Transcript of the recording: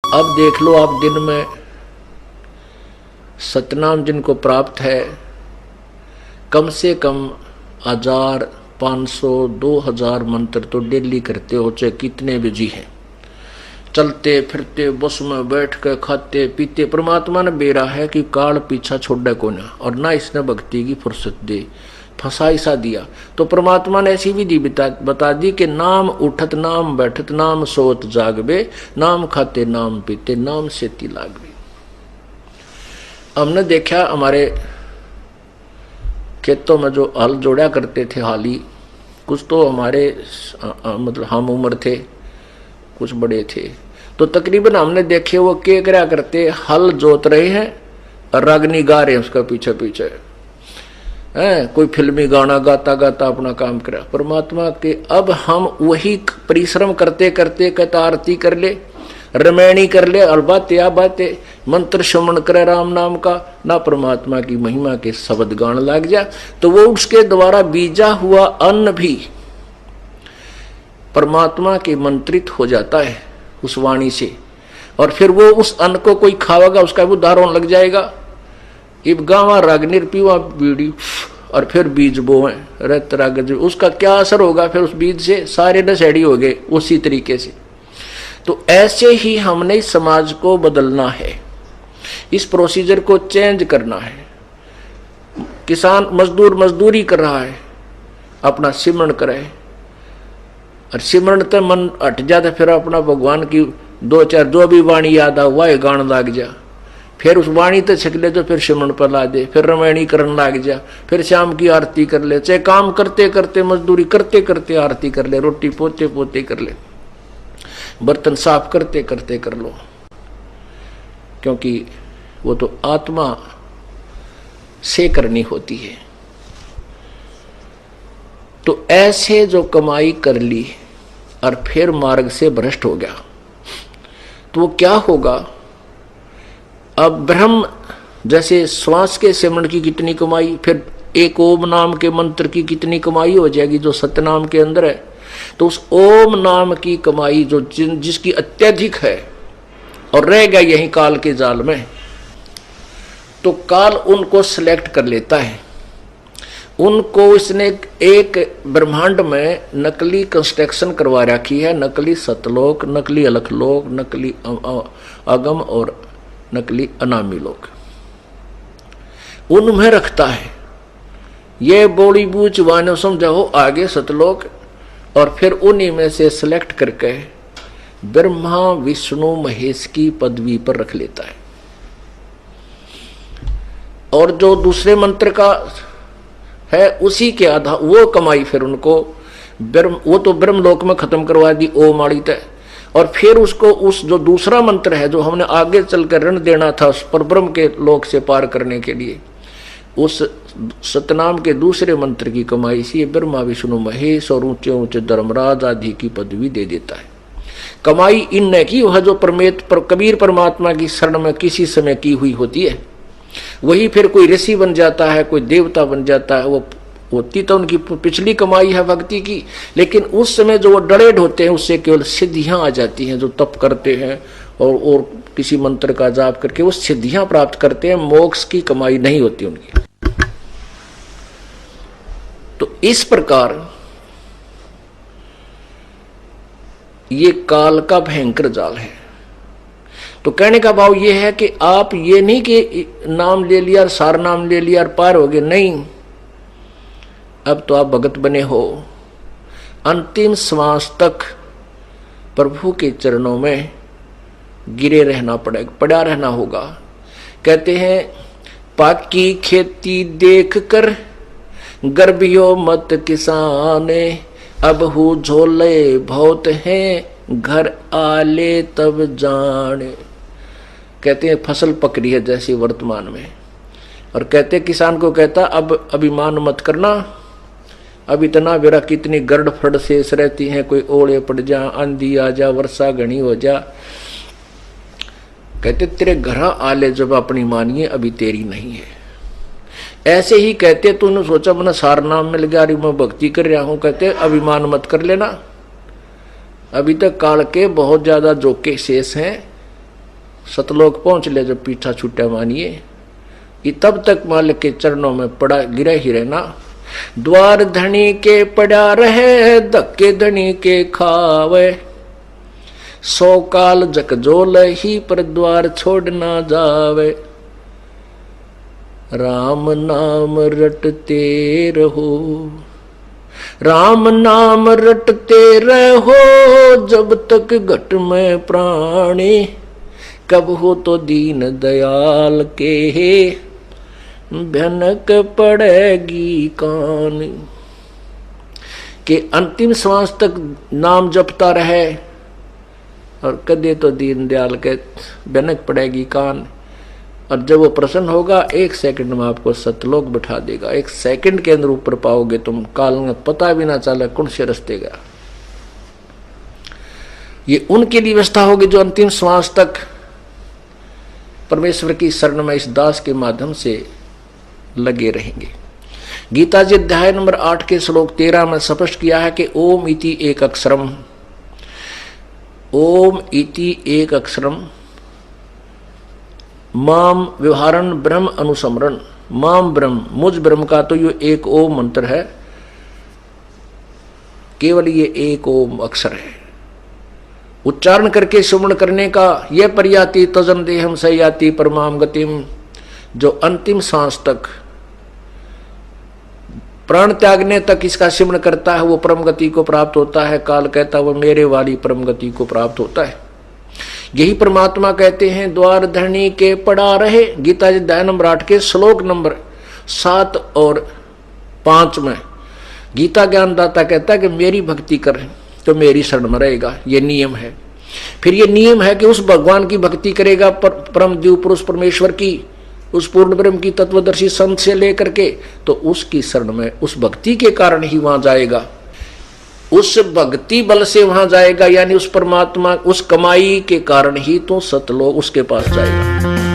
अब देख लो आप, दिन में सतनाम जिनको प्राप्त है, कम से कम 1000, 500, 2000 मंत्र तो डेली करते हो, चाहे कितने बिजी हैं। चलते फिरते बस में बैठ के खाते पीते। परमात्मा ने बेरा है कि काल पीछा छोड़े को ना, और ना इसने भक्ति की फुर्सत दे, फंसा सा दिया। तो परमात्मा ने ऐसी विधि बता दी कि नाम उठत नाम बैठत नाम सोत जागबे, नाम खाते नाम पीते नाम से लागबे। हमने देखा हमारे खेतों में जो हल जोड़ा करते थे हाली, कुछ तो हमारे मतलब हम उम्र थे, कुछ बड़े थे, तो तकरीबन हमने देखे वो क्या क्या करते, हल जोत रहे हैं और रागनी गा रहे हैं उसका पीछे पीछे है, कोई फिल्मी गाना गाता गाता अपना काम करा। परमात्मा के अब हम वही परिश्रम करते करते कहता आरती कर ले, रमैणी कर ले, और बातें मंत्र श्रवण करे राम नाम का, ना परमात्मा की महिमा के शब्द गान लग जा, तो वो उसके द्वारा बीजा हुआ अन्न भी परमात्मा के मंत्रित हो जाता है उस वाणी से, और फिर वो उस अन्न को कोई खावेगा उसका भी उदाहरण लग जाएगा। इब गावा रागनिर पीवा बीड़ी, और फिर बीज बोए रत राग, उसका क्या असर होगा फिर उस बीज से, सारे नशेड़ी हो गए उसी तरीके से। तो ऐसे ही हमने इस समाज को बदलना है, इस प्रोसीजर को चेंज करना है। किसान मजदूर मजदूरी कर रहा है, अपना सिमरण करे, और सिमरण तो मन हट जाता, फिर अपना भगवान की 2-4 जो भी वाणी याद आ हुआ है गान लाग जा, फिर उस वाणी तो छिक ले, तो फिर सिमरण पर ला दे, फिर रमैणी करने लाग जा, फिर शाम की आरती कर ले, चाहे काम करते करते मजदूरी करते करते आरती कर ले, रोटी पोते पोते कर ले, बर्तन साफ करते करते कर लो, क्योंकि वो तो आत्मा से करनी होती है। तो ऐसे जो कमाई कर ली और फिर मार्ग से भ्रष्ट हो गया, तो वो क्या होगा? अब ब्रह्म जैसे श्वास के सिमरण की कितनी कमाई, फिर एक ओम नाम के मंत्र की कितनी कमाई हो जाएगी जो सतनाम के अंदर है। तो उस ओम नाम की कमाई जो जिसकी अत्यधिक है और रह गया यही काल के जाल में, तो काल उनको सिलेक्ट कर लेता है। उनको इसने एक ब्रह्मांड में नकली कंस्ट्रक्शन करवा रखी है, नकली सतलोक, नकली अलखलोक, नकली अगम और नकली अनामी लोग उनमें रखता है। ये बोली बूझ वानो समझाओ आगे सतलोक, और फिर उन्हीं में से सिलेक्ट करके ब्रह्मा विष्णु महेश की पदवी पर रख लेता है। और जो दूसरे मंत्र का है उसी के आधार वो कमाई फिर उनको वो तो ब्रह्मलोक में खत्म करवा दी ओम आड़ी तय, और फिर उसको उस जो दूसरा मंत्र है जो हमने आगे चलकर ऋण देना था उस पर ब्रह्म के लोक से पार करने के लिए, उस सतनाम के दूसरे मंत्र की कमाई से ब्रह्मा विष्णु महेश और ऊंचे ऊंचे धर्मराज आदि की पदवी दे देता है। कमाई इनने की वह जो कबीर परमात्मा की शरण में किसी समय की हुई होती है, वही फिर कोई ऋषि बन जाता है, कोई देवता बन जाता है, वो होती तो उनकी पिछली कमाई है भक्ति की, लेकिन उस समय जो वो डरेड होते हैं उससे केवल सिद्धियां आ जाती हैं। जो तप करते हैं और किसी मंत्र का जाप करके वो सिद्धियां प्राप्त करते हैं, मोक्ष की कमाई नहीं होती उनकी। तो इस प्रकार ये काल का भयंकर जाल है। तो कहने का भाव ये है कि आप ये नहीं कि नाम ले लिया और सार नाम ले लिया और पार हो गए, नहीं। अब तो आप भगत बने हो, अंतिम श्वास तक प्रभु के चरणों में गिरे रहना पड़ेगा, पड़ा रहना होगा। कहते हैं पाकी खेती देख कर गर्भियो मत किसाने, अब हु झोले बहुत हैं घर आले तब जाने। कहते हैं फसल पक रही है जैसे वर्तमान में, और कहते किसान को कहता अब अभिमान मत करना, अब इतना बेरा कितनी गर्द फड़ शेष रहती हैं, कोई ओले पड़ जा, आंधी आ जा, वर्षा घनी हो जा। कहते तेरे घर आले जब अपनी मानिए अभी तेरी नहीं है। ऐसे ही कहते तूने सोचा मैंने सार नाम मिल गया, मैं भक्ति कर रहा हूं, कहते अभिमान मत कर लेना, अभी तक काल के बहुत ज्यादा जोके शेष हैं, सतलोक पहुंच ले जब पीछा छूटा मानिए, ये तब तक मालिक के चरणों में पड़ा गिरा ही रहना। द्वार धनी के पड़ा रहे, धक्के धनी के खावे, 100 काल जकजोल ही पर द्वार छोड़ ना जावे। राम नाम रटते रहो, राम नाम रटते रहो, जब तक घट में प्राणी, कब हो तो दीन दयाल के भनक पड़ेगी कान। के अंतिम श्वास तक नाम जपता रहे और कदे तो दीन दयाल के भनक पड़ेगी कान। और जब वो प्रसन्न होगा 1 सेकंड में आपको सतलोक बैठा देगा। 1 सेकंड के अंदर ऊपर पाओगे तुम, काल में पता भी ना चला कौन से रास्ते गया। ये उनके लिए व्यवस्था होगी जो अंतिम श्वास तक परमेश्वर की शरण में इस दास के माध्यम से लगे रहेंगे। गीता जी अध्याय नंबर 8 के श्लोक 13 में स्पष्ट किया है कि ओम इति एक अक्षरम, ओम इति एक अक्षरम माम व्यवहारन ब्रह्म अनुसमरण। माम ब्रह्म, मुझ ब्रह्म का तो ये एक ओम मंत्र है, केवल ये एक ओम अक्षर है। उच्चारण करके सुमरण करने का यह पर्याति तजन देहम सयाति परमाम गतिम, जो अंतिम सांस तक प्राण त्यागने तक इसका सिमरण करता है वो परम गति को प्राप्त होता है। काल कहता वो मेरे वाली परम गति को प्राप्त होता है। यही परमात्मा कहते हैं द्वार धरणी के पड़ा रहे। गीता जी अध्याय नंबर 8 के श्लोक नंबर 7 और 5 में गीता ज्ञानदाता कहता है कि मेरी भक्ति कर तो मेरी शरण में रहेगा, ये नियम है। फिर ये नियम है कि उस भगवान की भक्ति करेगा, परम दिव्य पुरुष परमेश्वर की, उस पूर्ण ब्रह्म की तत्वदर्शी संत से लेकर के, तो उसकी शरण में उस भक्ति के कारण ही वहां जाएगा, उस भक्ति बल से वहां जाएगा, यानी उस परमात्मा उस कमाई के कारण ही तो सतलोक उसके पास जाएगा।